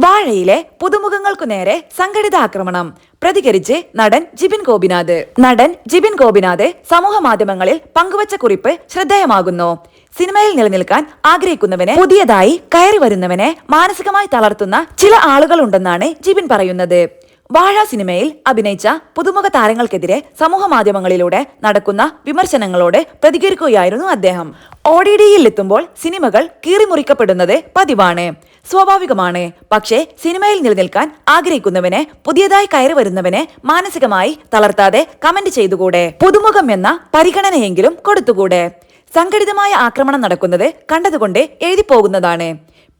വാഴയിലെ പുതുമുഖങ്ങൾക്കു നേരെ സംഘടിത ആക്രമണം. പ്രതികരിച്ച് നടൻ ജിബിൻ ഗോപിനാഥ് സമൂഹ മാധ്യമങ്ങളിൽ പങ്കുവച്ച കുറിപ്പ് ശ്രദ്ധേയമാകുന്നു. സിനിമയിൽ നിലനിൽക്കാൻ ആഗ്രഹിക്കുന്നവനെ, പുതിയതായി കയറി വരുന്നവനെ മാനസികമായി തളർത്തുന്ന ചില ആളുകളുണ്ടെന്നാണ് ജിബിൻ പറയുന്നത്. വാഴ സിനിമയിൽ അഭിനയിച്ച പുതുമുഖ താരങ്ങൾക്കെതിരെ സമൂഹ മാധ്യമങ്ങളിലൂടെ നടക്കുന്ന വിമർശനങ്ങളോട് പ്രതികരിക്കുകയായിരുന്നു അദ്ദേഹം. OTTയിൽ എത്തുമ്പോൾ സിനിമകൾ കീറിമുറിക്കപ്പെടുന്നത് പതിവാണ്, സ്വാഭാവികമാണ്. പക്ഷേ സിനിമയിൽ നിലനിൽക്കാൻ ആഗ്രഹിക്കുന്നവനെ, പുതിയതായി കയറി വരുന്നവനെ മാനസികമായി തളർത്താതെ കമന്റ് ചെയ്തുകൂടെ? പുതുമുഖം എന്ന പരിഗണനയെങ്കിലും കൊടുത്തുകൂടെ? സംഘടിതമായ ആക്രമണം നടക്കുന്നത് കണ്ടതുകൊണ്ട് എഴുതിപ്പോകുന്നതാണ്.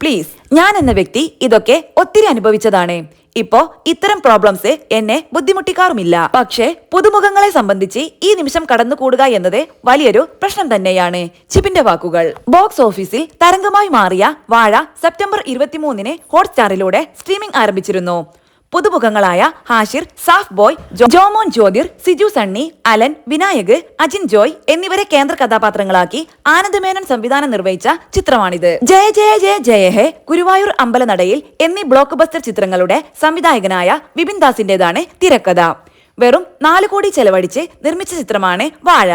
പ്ലീസ്, ഞാൻ എന്ന വ്യക്തി ഇതൊക്കെ ഒത്തിരി അനുഭവിച്ചതാണ്. ഇപ്പോ ഇത്തരം പ്രോബ്ലംസ് എന്നെ ബുദ്ധിമുട്ടിക്കാറുമില്ല. പക്ഷേ പുതുമുഖങ്ങളെ സംബന്ധിച്ച് ഈ നിമിഷം കടന്നുകൂടുക എന്നത് വലിയൊരു പ്രശ്നം തന്നെയാണ്. ജിബിന്റെ വാക്കുകൾ. ബോക്സ് ഓഫീസിൽ തരംഗമായി മാറിയ വാഴ സെപ്റ്റംബർ 23-ന് ഹോട്ട്സ്റ്റാറിലൂടെ സ്ട്രീമിംഗ് ആരംഭിച്ചിരുന്നു. പുതുമുഖങ്ങളായ ഹാഷിർ, സാഫ് ബോയ്, ജോമോൻ ജ്യോതിർ, സിജു സണ്ണി, അലൻ, വിനായക്, അജിൻ ജോയ് എന്നിവരെ കേന്ദ്ര കഥാപാത്രങ്ങളാക്കി ആനന്ദമേനോൻ സംവിധാനം നിർവഹിച്ച ചിത്രമാണിത്. ജയ ജയ ജയ ജയ ഹേ, ഗുരുവായൂർ അമ്പലനടയിൽ എന്നീ ബ്ലോക്ക് ബസ്റ്റർ ചിത്രങ്ങളുടെ സംവിധായകനായ വിപിൻ ദാസിന്റേതാണ് തിരക്കഥ. വെറും 4 കോടി ചെലവഴിച്ച് നിർമ്മിച്ച ചിത്രമാണ് വാഴ.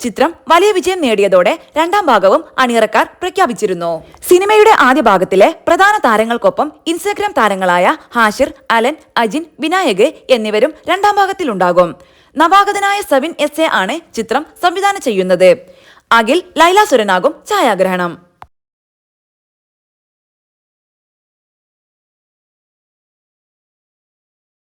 ചിത്രം വലിയ വിജയം നേടിയതോടെ രണ്ടാം ഭാഗവും അണിയറക്കാർ പ്രഖ്യാപിച്ചിരുന്നു. സിനിമയുടെ ആദ്യ ഭാഗത്തിലെ പ്രധാന താരങ്ങൾക്കൊപ്പം ഇൻസ്റ്റഗ്രാം താരങ്ങളായ ഹാഷിർ, അലൻ, അജിൻ, വിനായക് എന്നിവരും രണ്ടാം ഭാഗത്തിലുണ്ടാകും. നവാഗതനായ സവിൻ SA ആണ് ചിത്രം സംവിധാനം ചെയ്യുന്നത്. അഖിൽ ലൈല സുരനാകും ഛായാഗ്രഹണം.